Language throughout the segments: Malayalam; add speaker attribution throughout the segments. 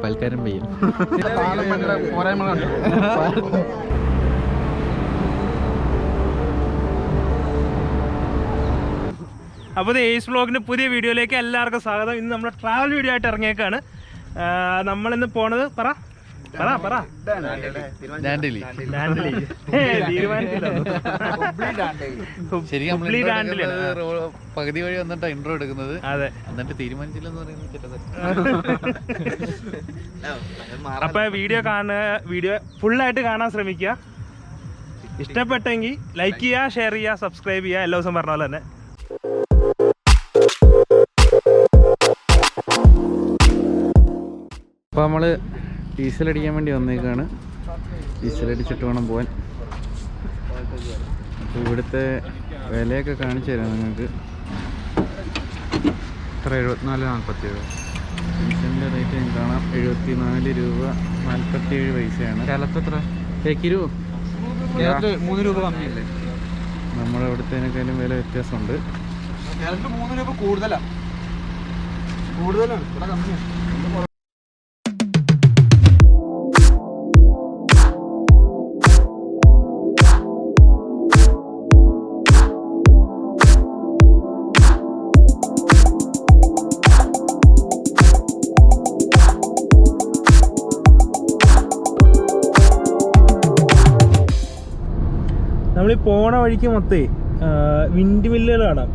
Speaker 1: പൽക്കാരൻ പയ്യൻ.
Speaker 2: അപ്പോൾ ഏസ് വ്ളോഗിൻ്റെ പുതിയ വീഡിയോയിലേക്ക് എല്ലാവർക്കും സ്വാഗതം. ഇന്ന് നമ്മൾ ട്രാവൽ വീഡിയോ ആയിട്ട് ഇറങ്ങിയേക്കാണ്. നമ്മളിന്ന് പോണത്
Speaker 1: പകുതി വഴി വന്നിട്ട് ഇൻട്രോ എടുക്കുന്നത്.
Speaker 2: അതെ,
Speaker 1: എന്നിട്ട് തീരുമാനിച്ചില്ലെന്ന് പറയുന്നത്.
Speaker 2: അപ്പൊ വീഡിയോ ഫുള്ളായിട്ട് കാണാൻ ശ്രമിക്കുക. ഇഷ്ടപ്പെട്ടെങ്കിൽ ലൈക്ക് ചെയ്യുക, ഷെയർ ചെയ്യുക, സബ്സ്ക്രൈബ് ചെയ്യുക. എല്ലാ ദിവസം പറഞ്ഞ പോലെ തന്നെ.
Speaker 1: അപ്പോൾ നമ്മൾ ഡീസൽ അടിക്കാൻ വേണ്ടി വന്നേക്കാണ്. ഡീസൽ അടിച്ചിട്ട് വേണം പോകാൻ. അപ്പോൾ ഇവിടുത്തെ വിലയൊക്കെ കാണിച്ചു തരാം നിങ്ങൾക്ക്.
Speaker 3: എത്ര? 74-47.
Speaker 1: ഡീസലിൻ്റെ റേറ്റ് ഞാൻ കാണാം. 74 രൂപ 47 പൈസയാണ്.
Speaker 3: കേരളത്തിൽ എത്ര?
Speaker 1: കിലോ
Speaker 3: കേരളത്തിൽ 3 രൂപ കമ്മിയല്ലേ?
Speaker 1: നമ്മുടെ ഇവിടുത്തേനേക്കാളും വില വ്യത്യാസമുണ്ട്.
Speaker 3: കേരളത്തിൽ 3 രൂപ കൂടുതലാണ്. ഇവിടെ കമ്മിയാണ്.
Speaker 2: നമ്മളീ പോണ വഴിക്ക് മൊത്തേ വിൻഡ് മില്ലുകൾ കാണാം.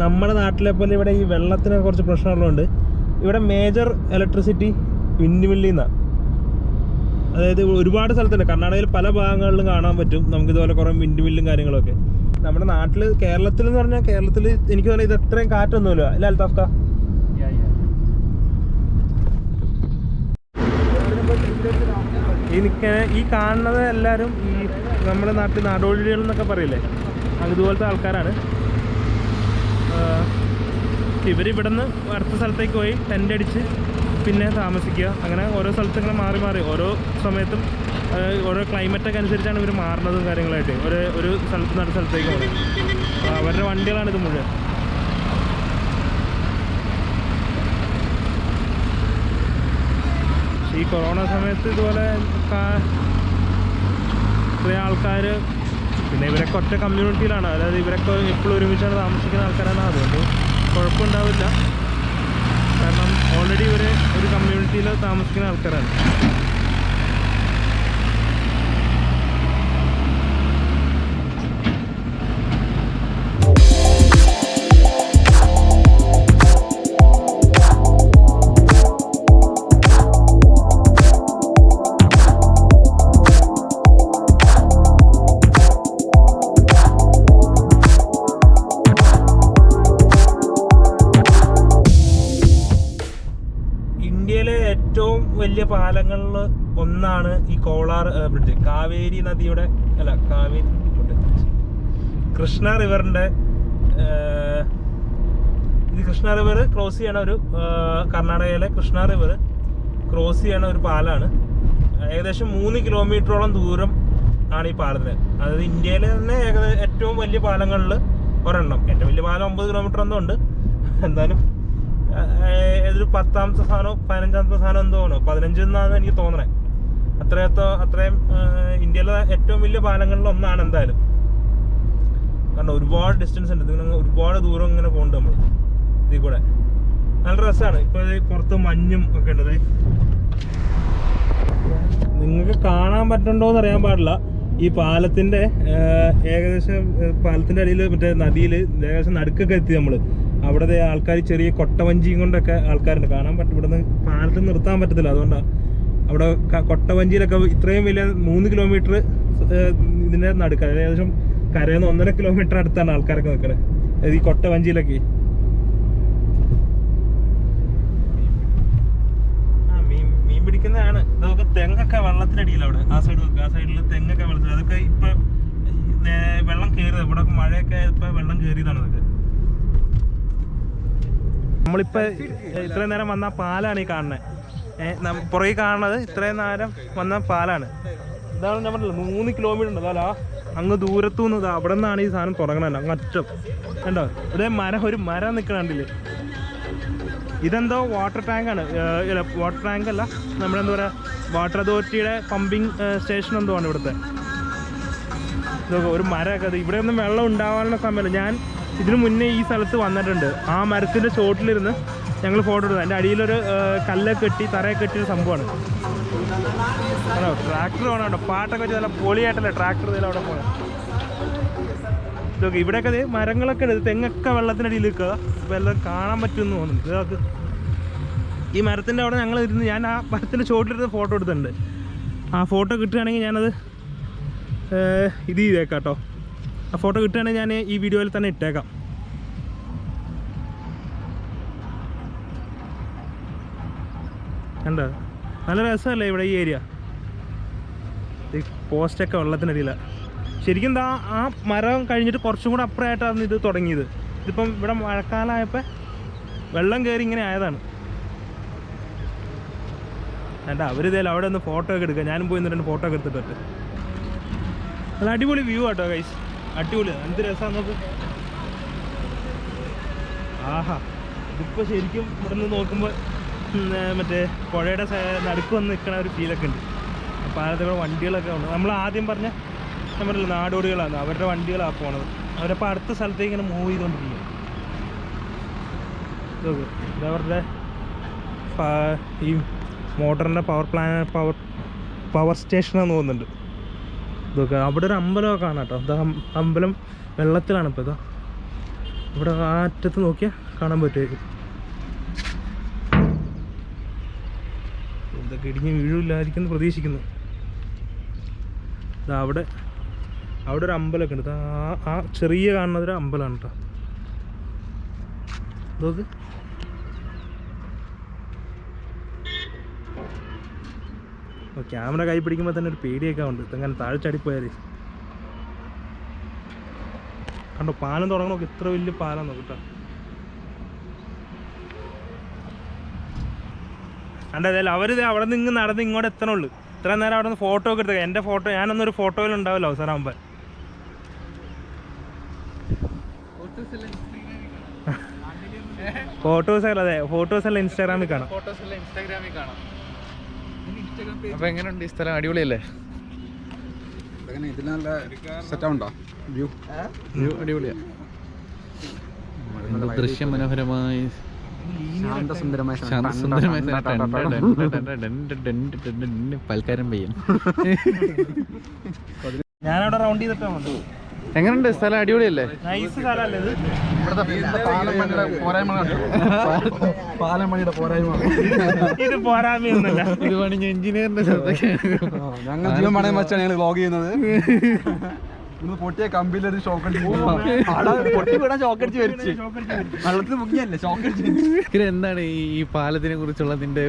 Speaker 2: നമ്മുടെ നാട്ടിലെ പോലെ ഇവിടെ ഈ വെള്ളത്തിന് കുറച്ച് പ്രശ്നമുള്ളതുകൊണ്ട് ഇവിടെ മേജർ ഇലക്ട്രിസിറ്റി വിൻഡ് മില്ലിൽ നിന്നാണ്. അതായത് ഒരുപാട് സ്ഥലത്തുണ്ട്. കർണാടകയിൽ പല ഭാഗങ്ങളിലും കാണാൻ പറ്റും നമുക്കിതുപോലെ കുറേ വിൻഡ് മില്ലും കാര്യങ്ങളൊക്കെ. നമ്മുടെ നാട്ടിൽ കേരളത്തിൽ എന്ന് പറഞ്ഞാൽ കേരളത്തിൽ എനിക്ക് തോന്നുന്നത് ഇത് അത്രയും കാറ്റൊന്നുമില്ല അല്ല അൽത്താഫ്ക? ഈ കാണുന്നത് എല്ലാവരും ഈ നമ്മുടെ നാട്ടിൽ നാടോടികൾ എന്നൊക്കെ പറയില്ലേ, അതുപോലത്തെ ആൾക്കാരാണ്. ഇവരിവിടെ നിന്ന് അടുത്ത സ്ഥലത്തേക്ക് പോയി ടെൻ്റ് അടിച്ച് പിന്നെ താമസിക്കുക. അങ്ങനെ ഓരോ സ്ഥലത്ത് ഇങ്ങനെ മാറി മാറി ഓരോ സമയത്തും ഓരോ ക്ലൈമറ്റൊക്കെ അനുസരിച്ചാണ് ഇവർ മാറുന്നതും കാര്യങ്ങളായിട്ട് ഒരു സ്ഥലത്ത് നിന്ന് അടുത്ത സ്ഥലത്തേക്ക് പോകുന്നത്. അവരുടെ വണ്ടികളാണിത് മുഴുവൻ. ഈ കൊറോണ സമയത്ത് ഇതുപോലെ കുറേ ആൾക്കാർ, പിന്നെ ഇവരൊക്കെ ഒറ്റ കമ്മ്യൂണിറ്റിയിലാണ്. അതായത് ഇവരൊക്കെ എപ്പോഴും ഒരുമിച്ചാണ് താമസിക്കുന്ന ആൾക്കാരാണ്. അതുകൊണ്ട് കുഴപ്പമുണ്ടാവില്ല. കാരണം ഓൾറെഡി ഇവർ ഒരു കമ്മ്യൂണിറ്റിയിൽ താമസിക്കുന്ന ആൾക്കാരാണ്. ഇന്ത്യയിലെ ഏറ്റവും വലിയ പാലങ്ങളിൽ ഒന്നാണ് ഈ കോളാർ ബ്രിഡ്ജ്. കാവേരി നദിയുടെ കൃഷ്ണ റിവറിൻ്റെ ഇത് കൃഷ്ണ റിവർ ക്രോസ് ചെയ്യണ ഒരു കർണാടകയിലെ കൃഷ്ണ റിവർ ക്രോസ് ചെയ്യണ ഒരു പാലമാണ്. ഏകദേശം 3 കിലോമീറ്ററോളം ദൂരം ആണ് ഈ പാലത്തിന്. അതായത് ഇന്ത്യയിലെ തന്നെ ഏറ്റവും വലിയ പാലങ്ങളിൽ ഒരെണ്ണം. ഏറ്റവും വലിയ പാലം 9 കിലോമീറ്റർ എന്തോ ഉണ്ട്. എന്തായാലും ഏതൊരു 10ാമത്തെ സ്ഥാനോ 15ാമത്തെ സ്ഥാനം എന്തോ ആണോ 15 എന്നാണ് എനിക്ക് തോന്നണേ. അത്രയും ഇന്ത്യയിലെ ഏറ്റവും വലിയ പാലങ്ങളിൽ ഒന്നാണ് എന്തായാലും. കാരണം ഒരുപാട് ഡിസ്റ്റൻസ് ഉണ്ട്. ഇതിങ്ങനെ ഒരുപാട് ദൂരം ഇങ്ങനെ പോകുന്നുണ്ട് നമ്മൾ ഇതിൽ കൂടെ. നല്ല രസമാണ്. ഇപ്പോൾ പുറത്ത് മഞ്ഞും ഒക്കെ ഉണ്ട്. നിങ്ങൾക്ക് കാണാൻ പറ്റുന്നുണ്ടോയെന്ന് അറിയാൻ പാടില്ല. ഈ പാലത്തിൻ്റെ പാലത്തിൻ്റെ അടിയിൽ മറ്റേ നദിയിൽ ഏകദേശം നടുക്കൊക്കെ എത്തി നമ്മൾ. അവിടുത്തെ ആൾക്കാർ ചെറിയ കൊട്ടവഞ്ചിയും കൊണ്ടൊക്കെ ആൾക്കാരുണ്ട്. കാണാൻ പറ്റും. ഇവിടെ നിന്ന് പാലത്തിൽ നിർത്താൻ പറ്റത്തില്ല. അതുകൊണ്ടാണ് അവിടെ കൊട്ടവഞ്ചിയിലൊക്കെ ഇത്രയും വലിയ 3 കിലോമീറ്റർ ഇതിൻ്റെ നടുക്ക്, ഏകദേശം കരയിൽ നിന്ന് 1.5 കിലോമീറ്റർ അടുത്താണ് ആൾക്കാരൊക്കെ നിൽക്കുന്നത് ഈ കൊട്ടവഞ്ചിയിലൊക്കെ. മീൻ പിടിക്കുന്നതാണ്. ഇതൊക്കെ തെങ്ങൊക്കെ വെള്ളത്തിനടിയിൽ അവിടെ ആ സൈഡിൽ തെങ്ങൊക്കെ വെള്ളത്തിൽ. അതൊക്കെ ഇപ്പൊ വെള്ളം കയറിയത്. ഇവിടെ മഴയൊക്കെ ഇപ്പൊ വെള്ളം കയറിയതാണ് ഇതൊക്കെ. നമ്മളിപ്പോ ഇത്രയും നേരം വന്ന പാലാണ് ഈ കാണുന്നത്. പുറകെ കാണുന്നത് ഇത്രയും നേരം വന്ന പാലാണ്. ഇതാണ് ഞാൻ പറഞ്ഞില്ല 3 കിലോമീറ്റർ ഉണ്ട്. അതല്ല അങ്ങ് ദൂരത്തുനിന്ന് അവിടെ നിന്നാണ് ഈ സാധനം തുടങ്ങണല്ലോ. അങ്ങ് അറ്റം കണ്ടോ? ഒരു മരം നിൽക്കണ കണ്ടില്ലേ? ഇതെന്തോ വാട്ടർ ടാങ്കാണ്, വാട്ടർ ടാങ്ക് അല്ല, നമ്മളെന്താ പറയുക വാട്ടർ അതോറിറ്റിയുടെ പമ്പിങ് സ്റ്റേഷൻ എന്തോ ആണ് ഇവിടുത്തെ. ഇതൊക്കെ ഒരു മരമൊക്കെ അത് ഇവിടെ ഒന്നും വെള്ളം ഉണ്ടാവാനുള്ള സമയമല്ല. ഞാൻ ഇതിനു മുന്നേ ഈ സ്ഥലത്ത് വന്നിട്ടുണ്ട്. ആ മരത്തിൻ്റെ ചോട്ടിലിരുന്ന് ഞങ്ങൾ ഫോട്ടോ എടുത്തത്. അതിൻ്റെ അടിയിലൊരു കല്ലൊക്കെ കെട്ടി തറയൊക്കെ കെട്ടിയൊരു സംഭവമാണ്. ആണോ ട്രാക്ടർ വേണം കേട്ടോ, പാട്ടൊക്കെ വെച്ച് നല്ല പൊളിയായിട്ടല്ലേ ട്രാക്ടർ ഇതിൽ അവിടെ പോകണം. ഇതൊക്കെ ഇവിടെയൊക്കെ മരങ്ങളൊക്കെ ഉണ്ട്, തെങ്ങൊക്കെ വെള്ളത്തിനടിയിൽ നിൽക്കുക. അപ്പോൾ എല്ലാം കാണാൻ പറ്റുമെന്ന് തോന്നുന്നു. ഇതൊക്കെ ഈ മരത്തിൻ്റെ അവിടെ ഞങ്ങൾ ഇരുന്ന് ഞാൻ ആ മരത്തിൻ്റെ ചോട്ടിലിരുന്ന് ഫോട്ടോ എടുത്തിട്ടുണ്ട്. ആ ഫോട്ടോ കിട്ടുകയാണെങ്കിൽ ഞാനത് ഇത് ചെയ്തേക്കാം കേട്ടോ. ആ ഫോട്ടോ കിട്ടുകയാണെങ്കിൽ ഞാൻ ഈ വീഡിയോയിൽ തന്നെ ഇട്ടേക്കാം. കണ്ടോ നല്ല രസമല്ലേ ഇവിടെ ഈ ഏരിയ. ഈ പോസ്റ്റൊക്കെ വെള്ളത്തിനടിയിലാണ്. ശരിക്കും എന്താ ആ മരം കഴിഞ്ഞിട്ട് കുറച്ചും കൂടെ അപ്പുറമായിട്ടാണ് ഇത് തുടങ്ങിയത്. ഇതിപ്പം ഇവിടെ മഴക്കാലമായപ്പോൾ വെള്ളം കയറി ഇങ്ങനെ ആയതാണ്. വേണ്ട അവരിതേലും അവിടെ ഒന്ന് ഫോട്ടോ ഒക്കെ എടുക്കുക. ഞാനും പോയി എന്നിട്ട് ഫോട്ടോ ഒക്കെ എടുത്തിട്ട്. നല്ല അടിപൊളി വ്യൂ ആട്ടോ ഗൈസ്, അടിപൊളി. എന്ത് രസമാണ് നോക്ക്. ആഹാ ഇതിപ്പോൾ ശരിക്കും ഇവിടെ നിന്ന് നോക്കുമ്പോൾ മറ്റേ പുഴയുടെ നടുക്ക് വന്ന് നിൽക്കണ ഒരു ഫീലൊക്കെ ഉണ്ട്. പാലത്തിലൂടെ വണ്ടികളൊക്കെ ഉണ്ട്. നമ്മൾ ആദ്യം പറഞ്ഞ നമ്മളല്ല നാടോടികളാണ്, അവരുടെ വണ്ടികളാണ് പോണത്. അവരപ്പോൾ അടുത്ത സ്ഥലത്തേക്ക് ഇങ്ങനെ മൂവ് ചെയ്തുകൊണ്ടിരിക്കും. ഇതവരുടെ ഈ മോട്ടറിൻ്റെ പവർ സ്റ്റേഷനാന്ന് തോന്നുന്നുണ്ട്. ഇതൊക്കെ അവിടെ ഒരു അമ്പലമൊക്കെ കാണാം കേട്ടോ. ഇതാ അമ്പലം വെള്ളത്തിലാണ് ഇപ്പോൾ. ഇതാ ഇവിടെ ആ അറ്റത്ത് നോക്കിയാൽ കാണാൻ പറ്റുമായിരിക്കും. ഇതൊക്കെ ഇടിഞ്ഞ് വീഴില്ലായിരിക്കും പ്രതീക്ഷിക്കുന്നു. ഇതാ അവിടെ ഒരു അമ്പലമൊക്കെ ഉണ്ട്. ആ ചെറിയ കാണുന്നതൊരു അമ്പലമാണ് കേട്ടോ. ഇതൊക്കെ ക്യാമറ കൈ പിടിക്കുമ്പോൾ തന്നെ ഒരു പേടിയൊക്കെ ഉണ്ട്. ഇതങ്ങനെ താഴെ ചാടിപ്പോയാൽ കണ്ടോ പാലം തുടങ്ങണോ. ഇത്ര വലിയ പാലം നോക്കിട്ടോ. കണ്ടേതായാലും അവരിത് അവിടെ നിന്ന് നടന്ന് ഇങ്ങോട്ട് എത്തണുള്ളൂ. ഇത്ര നേരം അവിടെ നിന്ന് ഫോട്ടോ ഒക്കെ എടുത്തേ. എൻ്റെ ഫോട്ടോ ഞാനൊന്നൊരു ഫോട്ടോയിൽ ഉണ്ടാവില്ല അവസാനമാകുമ്പോൾ. ഫോട്ടോസെല്ലാം ഇൻസ്റ്റാഗ്രാമിൽ കാണാം.
Speaker 3: അപ്പോൾ എങ്ങനെയുണ്ട് ഈ സ്ഥലം? അടിപൊളിയല്ലേ? ഇതിൽ നല്ല സെറ്റാവുണ്ടോ? വ്യൂ അടിപൊളിയാണ്.
Speaker 1: ദൃശ്യം മനോഹരമായി
Speaker 3: ശാന്തസുന്ദരമായ
Speaker 1: പൽക്കാരം പയ്യൻ.
Speaker 2: ഞാനവിടെ റൗണ്ട് ചെയ്തിട്ടാ വന്നത്.
Speaker 3: എങ്ങനെയുണ്ട് സ്ഥലം? അടിപൊളിയല്ലേ?
Speaker 2: നൈസ് സ്ഥലമല്ലേ ഇത്?
Speaker 3: പാലമണിയുടെ പോരായ്മ
Speaker 2: ഇത് പോരായ്മയൊന്നുമല്ല.
Speaker 1: ഇത് പണിഞ്ഞ എഞ്ചിനീയറിന്റെ
Speaker 3: ഞങ്ങൾ ജീവൻ പണയം വെച്ചാണ് ഞങ്ങൾ വ്ലോഗ് ചെയ്യുന്നത്. ഇന്ന് പൊട്ടിയ കമ്പിയിലൊരു ഷോക്ക് പൊട്ടി വിടാൻ ഷോക്ക് അടിച്ച് വരിച്ച് വെള്ളത്തിൽ മുങ്ങിയല്ലേ ഷോക്ക് അടിച്ച്.
Speaker 1: എന്താണ് ഈ പാലത്തിനെ കുറിച്ചുള്ള നിന്റെ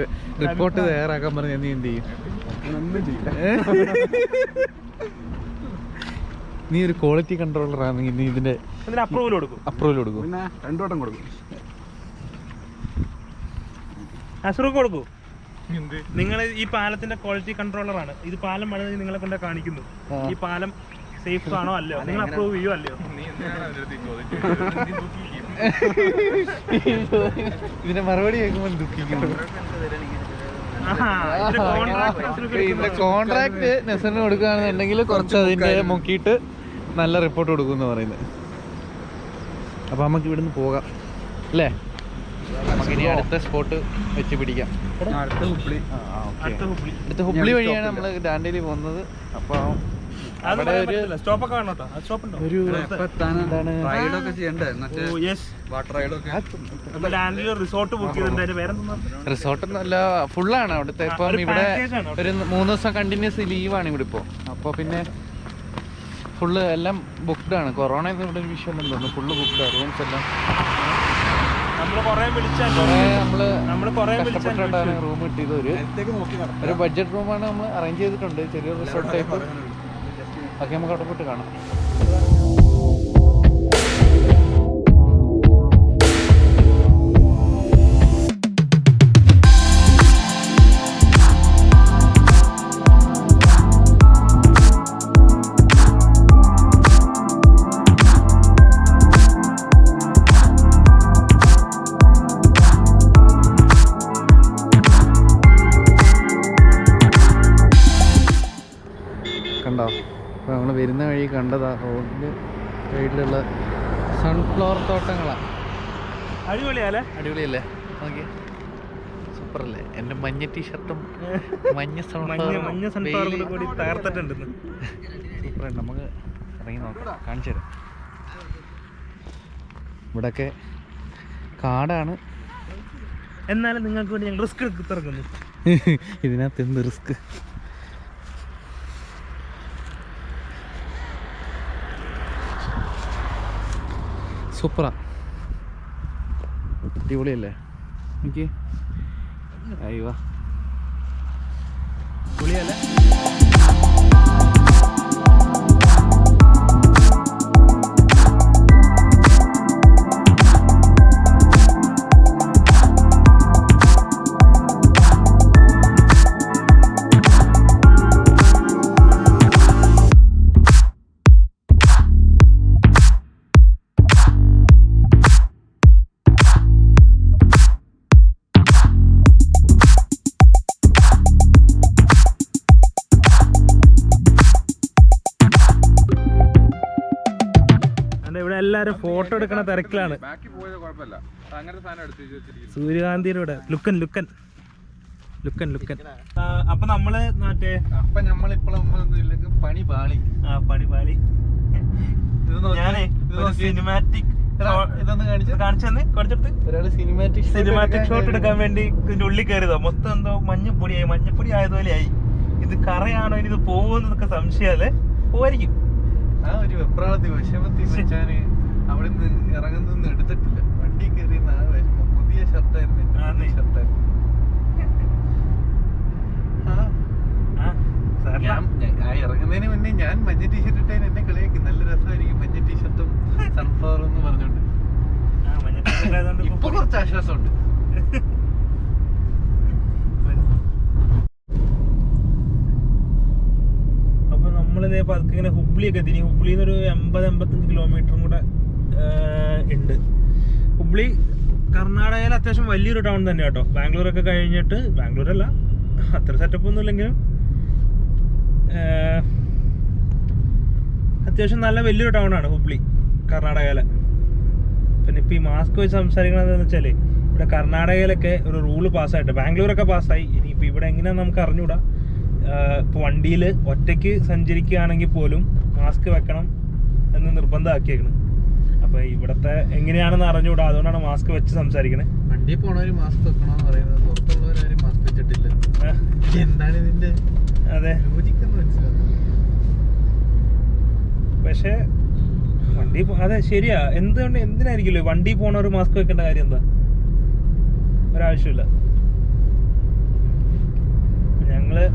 Speaker 1: റിപ്പോർട്ട് തയ്യാറാക്കാൻ പറഞ്ഞ നീ എന്ത് ചെയ്യും?
Speaker 3: ഒന്നും ചെയ്യില്ല.
Speaker 1: നീ ഒരു ക്വാളിറ്റി കൺട്രോളർ ആണെങ്കിൽ നീ ഇതിന്റെ
Speaker 2: അപ്രൂവൽ കൊടുക്കും.
Speaker 3: പിന്നെ 2 വട്ടം കൊടുക്കും.
Speaker 2: അസുറൊക്കെ കൊടുക്കൂ. നിങ്ങൾ ഈ പാലത്തിന്റെ ക്വാളിറ്റി കൺട്രോളർ ആണ്. ഇത് പാലം പണിത് നിങ്ങളെ കൊണ്ട് കാണിക്കുന്നു. ഈ പാലം സേഫ് ആണോ അല്ലയോ നിങ്ങൾ അപ്രൂവ് ചെയ്യോ അല്ലയോ?
Speaker 1: ഇതിന്റെ മറുപടി കേൾക്കുമ്പോൾ ദുഃഖിക്കുന്നു. ഇതിന്റെ കോൺട്രാക്ട് നെസറിന് കൊടുക്കുകയാണെന്നുണ്ടെങ്കിൽ കുറച്ച് അതിന്റെ മുക്കിയിട്ട് നല്ല റിപ്പോർട്ട് കൊടുക്കും എന്ന് പറയുന്നത്. അപ്പൊ നമുക്ക് ഇവിടുന്ന് പോകാം അല്ലേ? നമുക്കിനി അടുത്ത സ്പോട്ട് വെച്ച് പിടിക്കാം.
Speaker 3: അടുത്ത
Speaker 1: ഹുബ്ലി വഴിയാണ് നമ്മൾ ഡാൻഡേലി പോകുന്നത്. അപ്പൊ അവിടെ ഒരു
Speaker 2: സ്റ്റോപ്പൊക്കെ
Speaker 1: ഒരു
Speaker 3: റൈഡൊക്കെ ചെയ്യണ്ടേ? വാട്ടർ റൈഡൊക്കെ.
Speaker 2: റിസോർട്ട് ബുക്ക് ചെയ്തിട്ടുണ്ട്.
Speaker 1: റിസോർട്ടൊന്നും അല്ല, ഫുള്ളാണ് അവിടുത്തെ. ഇപ്പം ഇവിടെ ഒരു 3 ദിവസം കണ്ടിന്യൂസ് ലീവാണ് ഇവിടെ ഇപ്പോൾ. അപ്പോൾ പിന്നെ ഫുള്ള് എല്ലാം ബുക്ക്ഡ് ആണ്. കൊറോണ ഒന്നും ഇവിടെ ഒരു വിഷയമല്ലെന്ന് തോന്നുന്നു. ഫുള്ള് ബുക്ക്ഡ് റൂംസ് എല്ലാം. നമ്മള് കഷ്ടപ്പെട്ടിട്ടാണ് റൂം കിട്ടിയത്. ഒരു ബഡ്ജറ്റ് റൂമാണ് നമ്മൾ അറേഞ്ച് ചെയ്തിട്ടുണ്ട്. ചെറിയൊരു റിസോർട്ട് ടൈപ്പ്. ഒക്കെ നമുക്ക് അവിടെ പോയിട്ട് കാണാം. നമ്മൾ വരുന്ന വഴി കണ്ടതാ റോഡിൻ്റെ സൈഡിലുള്ള സൺഫ്ലവർ തോട്ടങ്ങളാണ്.
Speaker 2: അടിപൊളിയാലേ?
Speaker 1: അടിപൊളിയല്ലേ? ഓക്കെ, സൂപ്പറല്ലേ? എൻ്റെ മഞ്ഞ ടീഷർട്ടും മഞ്ഞ
Speaker 2: മഞ്ഞ സൺഫ്ലവർ കൂടി തകർത്തിട്ടുണ്ടെന്ന്.
Speaker 1: സൂപ്പറായിട്ട് നമുക്ക് ഇറങ്ങി നോക്കാം, കാണിച്ചു തരാം. ഇവിടെയൊക്കെ കാടാണ്,
Speaker 2: എന്നാലും നിങ്ങൾക്ക് വേണ്ടി ഞങ്ങൾ റിസ്ക് എടുത്തിറങ്ങുന്നു.
Speaker 1: ഇതിനകത്ത് എന്ത് റിസ്ക്? സൂപ്പറാ, അടിപൊളിയല്ലേ? എനിക്ക് അയ്യോ പൊളിയല്ലേ?
Speaker 2: ഇവിടെ എല്ലാരും ഫോട്ടോ എടുക്കണ തിരക്കിലാണ്. സൂര്യകാന്തിയുടെ ഇവിടെ ലുക്കൻ ലുക്കൻ ലുക്കൻ ലുക്കൻ. അപ്പൊ നമ്മള് മറ്റേ
Speaker 1: പണി പാളി.
Speaker 2: പണി പാളി. ഞാനേ സിനിമാറ്റിക് സിനിമാറ്റിക് ഷോട്ട് എടുക്കാൻ വേണ്ടി ഇതിന്റെ ഉള്ളിൽ കയറിയതോ. മൊത്തം എന്തോ മഞ്ഞപ്പൊടിയായി, മഞ്ഞപ്പൊടി ആയതുപോലെ ആയി. ഇത് കറയാണോ ഇനി ഇത് പോകുന്നതൊക്കെ സംശയമല്ലേ? പോയിരിക്കും.
Speaker 1: ആ ഒരു വെപ്രാളത്തിൽ വിഷമത്തിൽ വെച്ചാന് അവിടെ നിന്ന് ഇറങ്ങുന്നൊന്നും എടുത്തിട്ടില്ല. വണ്ടി കയറി പുതിയ ഷർട്ടായിരുന്നു, ഷർട്ടായിരുന്നു. ഇറങ്ങുന്നതിന് മുന്നേ ഞാൻ മഞ്ഞ ടീഷർട്ട് ഇട്ടതിന് എന്നെ കളിയാക്കി. നല്ല രസമായിരിക്കും മഞ്ഞ ടീഷർട്ടും സൺഫ്ലവർ എന്ന് പറഞ്ഞോണ്ട്. ഇപ്പൊ കുറച്ച് ആശ്വാസമുണ്ട്.
Speaker 2: അപ്പൊ നമ്മളിതേ പതുക്കെ ഇങ്ങനെ ഹുബ്ലിയൊക്കെ എത്തി. ഹുബ്ലിന്ന് ഒരു 80-85 കിലോമീറ്ററും കൂടെ ഉണ്ട്. ഹുബ്ലി കർണാടകയിൽ അത്യാവശ്യം വലിയൊരു ടൗൺ തന്നെ കേട്ടോ. ബാംഗ്ലൂരൊക്കെ കഴിഞ്ഞിട്ട്, ബാംഗ്ലൂരല്ല അത്ര സെറ്റപ്പ് ഒന്നും ഇല്ലെങ്കിലും അത്യാവശ്യം നല്ല വലിയൊരു ടൗൺ ആണ് ഹുബ്ലി കർണാടകയിലെ. പിന്നെ ഇപ്പം ഈ മാസ്ക് വെച്ച് സംസാരിക്കണതെന്ന് വെച്ചാൽ ഇവിടെ കർണാടകയിലൊക്കെ ഒരു റൂള് പാസ്സായിട്ട്, ബാംഗ്ലൂരൊക്കെ പാസ്സായി. ഇനിയിപ്പോൾ ഇവിടെ എങ്ങനെയാണെന്ന് നമുക്ക് അറിഞ്ഞൂടാ. ഇപ്പോൾ വണ്ടിയിൽ ഒറ്റയ്ക്ക് സഞ്ചരിക്കുകയാണെങ്കിൽ പോലും മാസ്ക് വെക്കണം എന്ന് നിർബന്ധമാക്കിയേക്കണം. അപ്പോൾ ഇവിടുത്തെ എങ്ങനെയാണെന്ന് അറിഞ്ഞൂടാ, അതുകൊണ്ടാണ് മാസ്ക് വെച്ച് സംസാരിക്കണേ.
Speaker 1: വണ്ടിയിൽ പോണവര് മാസ്ക് വെക്കണമെന്ന് പറയുന്നത്, പുറത്തുള്ളവരാരും മാസ്ക് വെച്ചിട്ടില്ല. എന്താണ് ഇതിന്റെ
Speaker 2: അതെ
Speaker 1: ലോജിക്കെന്ന് മനസ്സിലാക്കുന്നത്.
Speaker 2: പക്ഷേ വണ്ടി അതെ ശരിയാ. എന്തിനായിരിക്കുമല്ലോ വണ്ടി പോണവർ മാസ്ക് വെക്കേണ്ട കാര്യം? എന്താ ഒരാവശ്യമില്ല. ഞങ്ങള്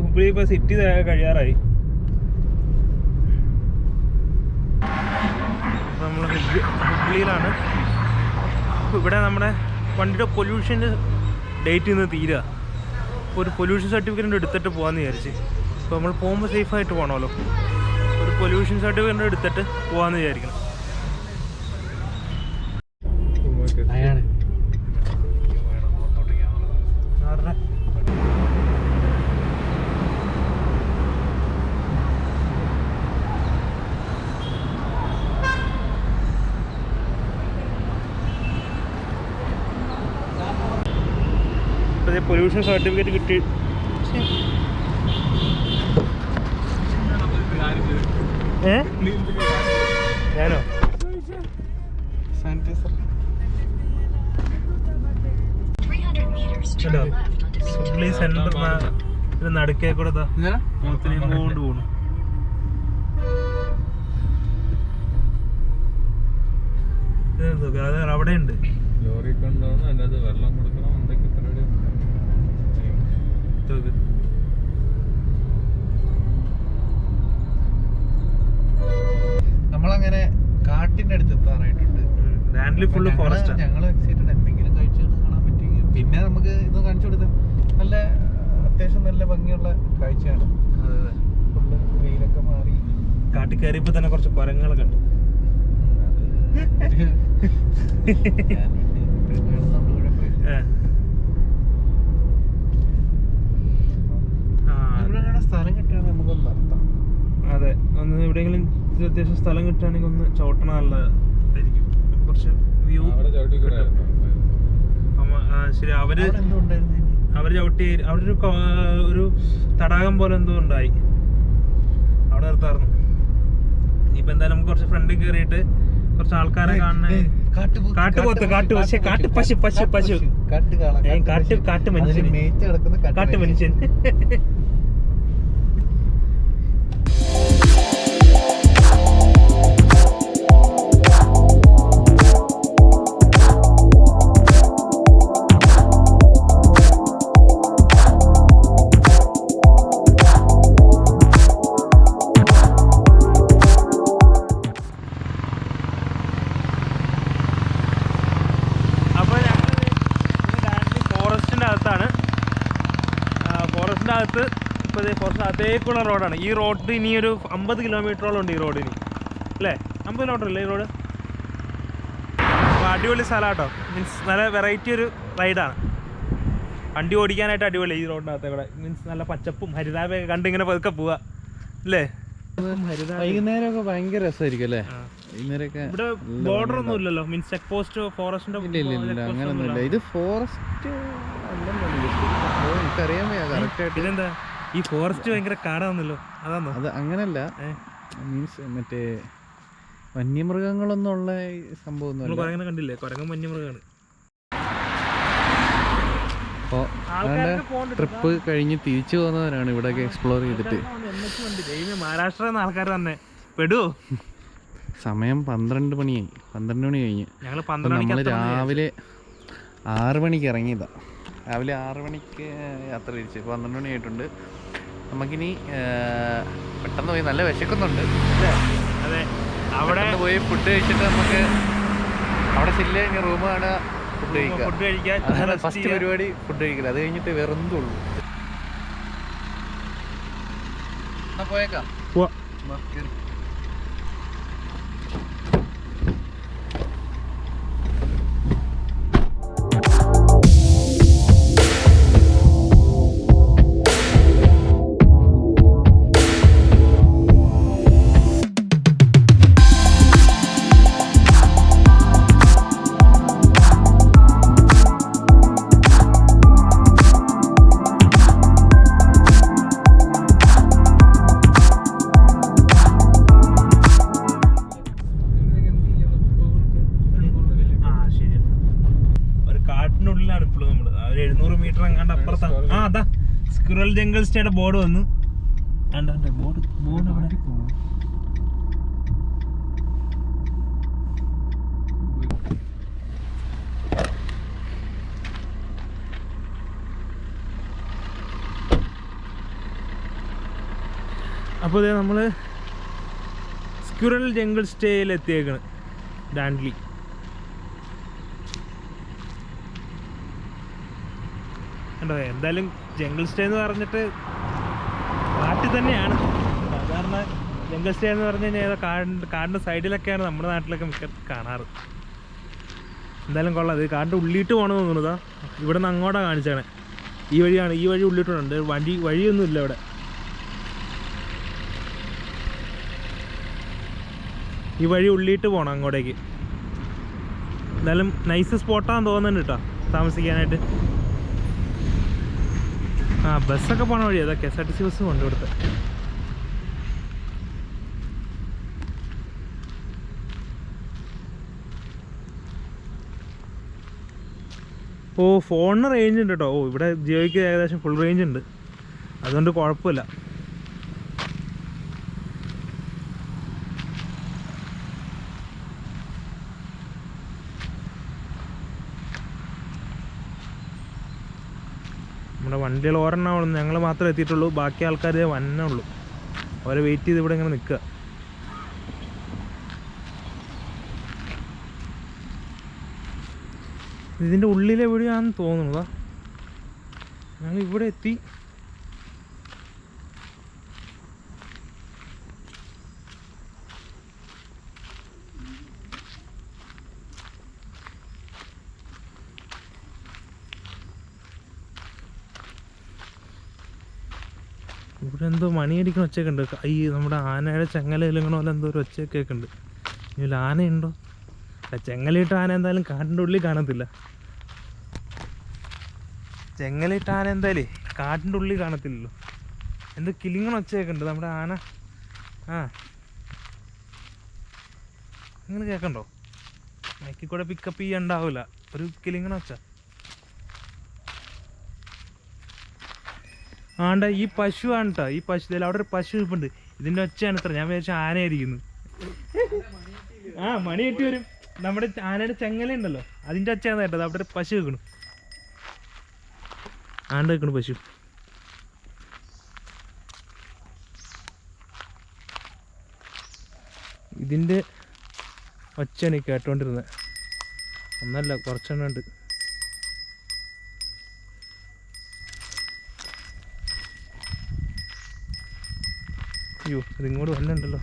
Speaker 2: ഹുബ്ലി ഇപ്പൊ സിറ്റി കഴിയാറായി. നമ്മൾ ഹുബ്ലിയിലാണ്. ഇവിടെ നമ്മുടെ വണ്ടിയുടെ പൊല്യൂഷൻ്റെ ഡേറ്റ് ഇന്ന് തീരുക. അപ്പോൾ ഒരു പൊല്യൂഷൻ സർട്ടിഫിക്കറ്റ് എടുത്തിട്ട് പോകാമെന്ന് വിചാരിച്ച്. അപ്പോൾ നമ്മൾ പോകുമ്പോൾ സേഫായിട്ട് പോകണമല്ലോ. ഒരു പൊല്യൂഷൻ സർട്ടിഫിക്കറ്റ് എടുത്തിട്ട് പോകാമെന്ന് വിചാരിക്കണം. പൊല്യൂഷൻ സർട്ടിഫിക്കറ്റ് കിട്ടി. ഞാനോ
Speaker 1: സാനിറ്റൈസർ
Speaker 2: ഹുബ്ലി സെന്റർ നടുക്കേ കൂടെ കൊണ്ട് പോണു. അവിടെ ഉണ്ട്
Speaker 3: ലോറി കൊണ്ടുപോകണം, അല്ലാതെ വെള്ളം കൊടുക്കണം, എന്തൊക്കെ പരിപാടി.
Speaker 1: നമ്മളങ്ങനെ കാട്ടിന്റെ അടുത്ത് എത്താറായിട്ടുണ്ട്. ഞങ്ങൾ എക്സൈറ്റഡ്. എന്തെങ്കിലും കാഴ്ചകൾ കാണാൻ പറ്റുമെങ്കിൽ പിന്നെ നമുക്ക് ഇത് കാണിച്ചു കൊടുത്താൽ നല്ല അത്യാവശ്യം നല്ല ഭംഗിയുള്ള കാഴ്ചയാണ്. ഫുള്ള് വെയിലൊക്കെ മാറി
Speaker 2: കാട്ടിൽ കയറിയപ്പോ തന്നെ കുറച്ച് പരങ്ങളൊക്കെ ഉണ്ട്.
Speaker 1: സ്ഥലം കിട്ടുകയാണെങ്കിൽ നമുക്കൊന്ന് നടത്താം.
Speaker 2: വെള്ളത്തിൽ അത്യാവശ്യം സ്ഥലം കിട്ടുകയാണെങ്കിൽ ഒന്ന് ചവിട്ടണ നല്ലതായിരിക്കും. കുറച്ച് വ്യൂ ശരി. അവര് ചവിട്ടി ഒരു തടാകം പോലെ എന്തോ ഉണ്ടായി, അവിടെ നിർത്താറുന്നു. ഇനിയിപ്പോ എന്തായാലും നമുക്ക് കുറച്ച് ഫ്രണ്ടിൽ കയറിയിട്ട് കുറച്ച് ആൾക്കാരെ കാണണേ. കാട്ടുപോത്ത്, കാട്ടുമനുഷ്യൻ. ഫോറസ്റ്റിൻ്റെ അകത്ത് ഇപ്പോൾ ഫോറസ്റ്റ് അകത്തേക്കുള്ള റോഡാണ്. ഈ റോഡ് ഇനി ഒരു 50 കിലോമീറ്ററോളം ഉണ്ട് ഈ റോഡിന്, അല്ലേ? 50 കിലോമീറ്റർ അല്ലേ ഈ റോഡ്? അപ്പോൾ അടിപൊളി സ്ഥലം കേട്ടോ. മീൻസ് നല്ല വെറൈറ്റി ഒരു റൈഡാണ്. വണ്ടി ഓടിക്കാനായിട്ട് അടിപൊളി ഈ റോഡിനകത്ത്. ഇവിടെ മീൻസ് നല്ല പച്ചപ്പും ഹരിതാപയൊക്കെ കണ്ട് ഇങ്ങനെ പതുക്കെ പോവാ, അല്ലേ?
Speaker 1: വൈകുന്നേരമൊക്കെ ഭയങ്കര രസമായിരിക്കും അല്ലേ?
Speaker 2: ഇവിടെ ബോർഡർ ഒന്നും ഇല്ലല്ലോ, മീൻസ് ചെക്ക് പോസ്റ്റ് ഫോറസ്റ്റിന്റെ.
Speaker 1: ഇല്ല അങ്ങനൊന്നുമില്ല. ഇത് ഫോറസ്റ്റ് എനിക്കറിയാൻ വയ്യ കറക്റ്റ് ആയിട്ട്.
Speaker 2: ഇതെന്താ ഈ ഫോറസ്റ്റ് ഭയങ്കര കാടാന്നല്ലോ, അതാണോ?
Speaker 1: അത് അങ്ങനല്ല, മീൻസ് മറ്റേ വന്യമൃഗങ്ങളൊന്നും ഉള്ള സംഭവം
Speaker 2: കുരങ്ങനെ കണ്ടില്ലേ? കുരങ്ങൻ വന്യമൃഗമാണ്.
Speaker 1: അപ്പോൾ ട്രിപ്പ് കഴിഞ്ഞ് തിരിച്ചു പോകുന്നവരാണ് ഇവിടെയൊക്കെ എക്സ്പ്ലോർ ചെയ്തിട്ട്.
Speaker 2: മഹാരാഷ്ട്ര ആൾക്കാർ തന്നെ പെടുവോ?
Speaker 1: സമയം 12 മണിയായി, 12 മണി കഴിഞ്ഞ്. നമ്മൾ രാവിലെ 6 മണിക്ക് ഇറങ്ങിയതാണ്. രാവിലെ 6 മണിക്ക് യാത്ര തിരിച്ച് 12 മണി ആയിട്ടുണ്ട്. നമുക്കിനി പെട്ടെന്ന് പോയി, നല്ല വിശക്കുന്നുണ്ട്.
Speaker 2: അതെ, അവിടെ
Speaker 1: പോയി ഫുഡ് കഴിച്ചിട്ട് നമുക്ക് അവിടെ ചില്ല കഴിഞ്ഞ റൂം കാണുക, ഫുഡ് കഴിക്കാൻ. അതാണ് ഫസ്റ്റ് പരിപാടി, ഫുഡ് കഴിക്കില്ല. അത് കഴിഞ്ഞിട്ട് വേറെ എന്തും ഉള്ളൂ. പോയേക്കാം.
Speaker 2: ഇപ്പോൾ നമ്മള് 700 മീറ്റർ അങ്ങാണ്ട് അപ്പുറത്താണ്. അതാ സ്ക്വിറൽ ജംഗിൾ സ്റ്റേയുടെ ബോർഡ് വന്നു. ബോർഡ് അപ്പോൾ നമ്മൾ സ്ക്വിറൽ ജംഗിൾ സ്റ്റേയിൽ എത്തിയേക്കാണ്, ഡാൻഡ്ലി. കണ്ടോ, എന്തായാലും ജംഗിൾ സ്റ്റേ എന്ന് പറഞ്ഞിട്ട് നാട്ടിൽ തന്നെയാണ്. സാധാരണ ജംഗിൾ സ്റ്റേ എന്ന് പറഞ്ഞു കഴിഞ്ഞാൽ കാടിൻ്റെ സൈഡിലൊക്കെയാണ് നമ്മുടെ നാട്ടിലൊക്കെ മിക്ക കാണാറ്. എന്തായാലും കൊള്ളാം. ഇത് കാടിൻ്റെ ഉള്ളിട്ട് പോകണമെന്ന് തോന്നുന്നതാ. ഇവിടെ നിന്ന് അങ്ങോട്ടാണ് കാണിച്ചാണ്. ഈ വഴിയാണ്, ഈ വഴി ഉള്ളിട്ടുണ്ട്. വഴിയൊന്നും ഇല്ല ഇവിടെ. ഈ വഴി ഉള്ളിട്ട് പോകണം അങ്ങോട്ടേക്ക്. എന്തായാലും നൈസ് സ്പോട്ടാന്ന് തോന്നുന്നുണ്ട് കേട്ടോ താമസിക്കാനായിട്ട്. ബസ്സൊക്കെ പോണ വഴി അതാ, KSRTC ബസ് കൊണ്ട് ഇവിടുത്തെ. ഫോണിന് റേഞ്ച് ഉണ്ട് കേട്ടോ. ഇവിടെ ജിയോയ്ക്ക് ഏകദേശം ഫുൾ റേഞ്ച് ഉണ്ട്, അതുകൊണ്ട് കുഴപ്പമില്ല. നമ്മുടെ വണ്ടികൾ ഒരെണ്ണം ഞങ്ങൾ മാത്രമേ എത്തിയിട്ടുള്ളൂ, ബാക്കി ആൾക്കാർ വന്നേ ഉള്ളൂ. അവരെ വെയിറ്റ് ചെയ്ത് ഇവിടെ ഇങ്ങനെ നിൽക്കുക. ഇതിൻ്റെ ഉള്ളിലെവിടെയാണെന്ന് തോന്നുന്നതാ. ഞങ്ങൾ ഇവിടെ എത്തി. ഇവിടെ എന്തോ മണിയടിക്കുന്ന ഒച്ചയൊക്കെ ഉണ്ട്. ഈ നമ്മുടെ ആനയുടെ ചെങ്ങല ഇലങ്ങണ പോലെ എന്തോ ഒരു ഒച്ചയൊക്കെ ഉണ്ട്. ഇതിൽ ആനയുണ്ടോ? ചെങ്ങലയിട്ട് ആന എന്തായാലും കാട്ടിൻ്റെ ഉള്ളിൽ കാണത്തില്ല. ചെങ്ങലയിട്ട് ആന എന്തായാലും കാട്ടിൻ്റെ ഉള്ളിൽ കാണത്തില്ലല്ലോ. എന്തോ കിളിങ്ങണ ഒച്ചയൊക്കെ ഉണ്ട് നമ്മുടെ ആന. ആ നിങ്ങൾ കേൾക്കണ്ടോ? മൈക്കിൽ കൂടെ പിക്കപ്പ് ചെയ്യണ്ടാവില്ല, ഒരു കിളിങ്ങണ ഒച്ച. ആണ്ട ഈ പശു ആണ് കേട്ടോ. ഈ പശു അവിടെ ഒരു പശു ഇപ്പുണ്ട്. ഇതിൻ്റെ ഒച്ചയാണ് ഇത്ര. ഞാൻ വിചാരിച്ച ആനയായിരിക്കുന്നു. ആ മണി കെട്ടി വരും. നമ്മുടെ ആനയുടെ ചെങ്ങല ഉണ്ടല്ലോ, അതിൻ്റെ ഒച്ചയാണ് കേട്ടത്. അവിടെ ഒരു പശു വെക്കണു. ആണ്ട വെക്കണു പശു. ഇതിൻ്റെ ഒച്ചയാണ് ഈ കേട്ടോണ്ടിരുന്നത്. ഒന്നല്ല, കുറച്ചെണ്ണം ഉണ്ട്. അയ്യോ, ഇതിങ്ങോട്ട് വന്നുണ്ടല്ലോ.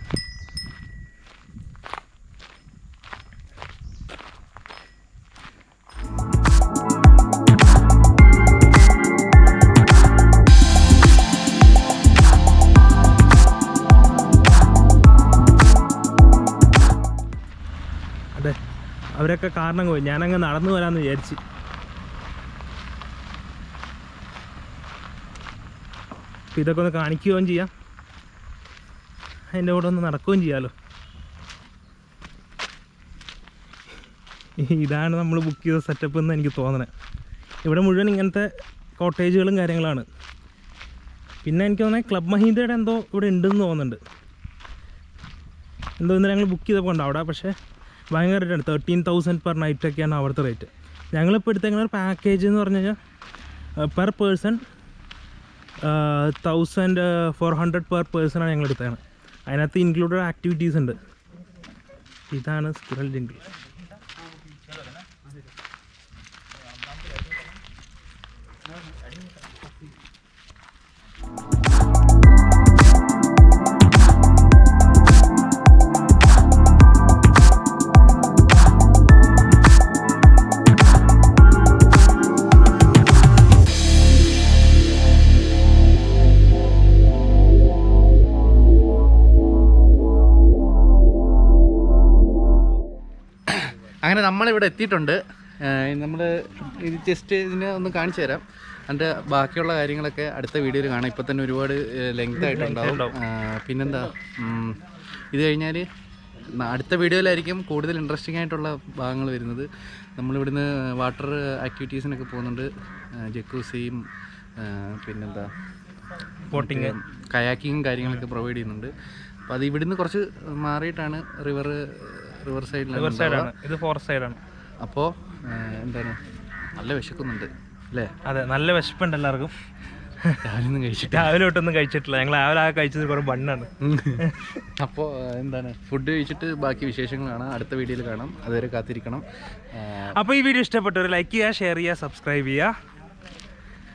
Speaker 2: അതെ, അവരൊക്കെ കാരണം പോയി. ഞാനങ്ങ് നടന്നു വരാമെന്ന് വിചാരിച്ച്. അപ്പം ഇതൊക്കെ ഒന്ന് കാണിക്കുകയും ചെയ്യാം, അതിൻ്റെ കൂടെ ഒന്ന് നടക്കുകയും ചെയ്യാമല്ലോ. ഇതാണ് നമ്മൾ ബുക്ക് ചെയ്ത സെറ്റപ്പ് എന്ന് എനിക്ക് തോന്നണേ. ഇവിടെ മുഴുവൻ ഇങ്ങനത്തെ കോട്ടേജുകളും കാര്യങ്ങളാണ്. പിന്നെ എനിക്ക് തോന്നുന്നത് ക്ലബ് മഹീന്ദ്രയുടെ എന്തോ ഇവിടെ ഉണ്ടെന്ന് തോന്നുന്നുണ്ട്. എന്തോ ഇന്നലെ ഞങ്ങൾ ബുക്ക് ചെയ്തപ്പോൾ ഉണ്ട് അവിടെ. പക്ഷേ ഭയങ്കര റേറ്റാണ്. 13,000 പെർ നൈറ്റൊക്കെയാണ് അവിടുത്തെ റേറ്റ്. ഞങ്ങളിപ്പോൾ എടുത്തേക്കുന്ന ഒരു പാക്കേജ് എന്ന് പറഞ്ഞു കഴിഞ്ഞാൽ പെർ പേഴ്സൺ 1,400 പെർ പേഴ്സണാണ് ഞങ്ങൾ എടുത്തത്. അതിനകത്ത് ഇൻക്ലൂഡഡ് ആക്ടിവിറ്റീസ് ഉണ്ട്. ഇതാണ് സ്ക്വിറൽ ജംഗിൾ.
Speaker 1: അങ്ങനെ നമ്മളിവിടെ എത്തിയിട്ടുണ്ട്. നമ്മൾ ഇത് ജസ്റ്റ് ഇതിനെ ഒന്ന് കാണിച്ചു തരാം. അതിൻ്റെ ബാക്കിയുള്ള കാര്യങ്ങളൊക്കെ അടുത്ത വീഡിയോയിൽ കാണാം. ഇപ്പം തന്നെ ഒരുപാട് ലെങ്ത് ആയിട്ടുണ്ടാവും. പിന്നെന്താ, ഇത് കഴിഞ്ഞാൽ അടുത്ത വീഡിയോയിലായിരിക്കും കൂടുതൽ ഇൻട്രസ്റ്റിംഗ് ആയിട്ടുള്ള ഭാഗങ്ങൾ വരുന്നത്. നമ്മളിവിടുന്ന് വാട്ടർ ആക്ടിവിറ്റീസിനൊക്കെ പോകുന്നുണ്ട്. ജക്കൂസിയും പിന്നെന്താ ബോട്ടിങ്, കയാക്കിങ്ങും കാര്യങ്ങളൊക്കെ പ്രൊവൈഡ് ചെയ്യുന്നുണ്ട്. അപ്പോൾ അത് ഇവിടുന്ന് കുറച്ച് മാറിയിട്ടാണ് റിവർ സൈഡിലാണ്.
Speaker 2: ഇത് ഫോറസ്റ്റ് സൈഡാണ്.
Speaker 1: അപ്പോൾ എന്താണ്, നല്ല വിശക്കുന്നുണ്ട് അല്ലേ?
Speaker 2: അതെ, നല്ല വിശപ്പുണ്ട് എല്ലാവർക്കും.
Speaker 1: രാവിലെ
Speaker 2: തൊട്ടൊന്നും കഴിച്ചിട്ടില്ല. ഞങ്ങൾ രാവിലെ കഴിച്ചത് കുറേ ബണ്ണാണ്.
Speaker 1: അപ്പോൾ എന്താണ്, ഫുഡ് കഴിച്ചിട്ട് ബാക്കി വിശേഷങ്ങൾ കാണാം, അടുത്ത വീഡിയോയിൽ കാണാം. അതുവരെ കാത്തിരിക്കണം.
Speaker 2: അപ്പോൾ ഈ വീഡിയോ ഇഷ്ടപ്പെട്ടവർ ലൈക്ക് ചെയ്യുക, ഷെയർ ചെയ്യുക, സബ്സ്ക്രൈബ് ചെയ്യുക.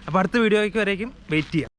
Speaker 2: അപ്പോൾ അടുത്ത വീഡിയോയ്ക്ക് വരേക്കും വെയിറ്റ് ചെയ്യുക.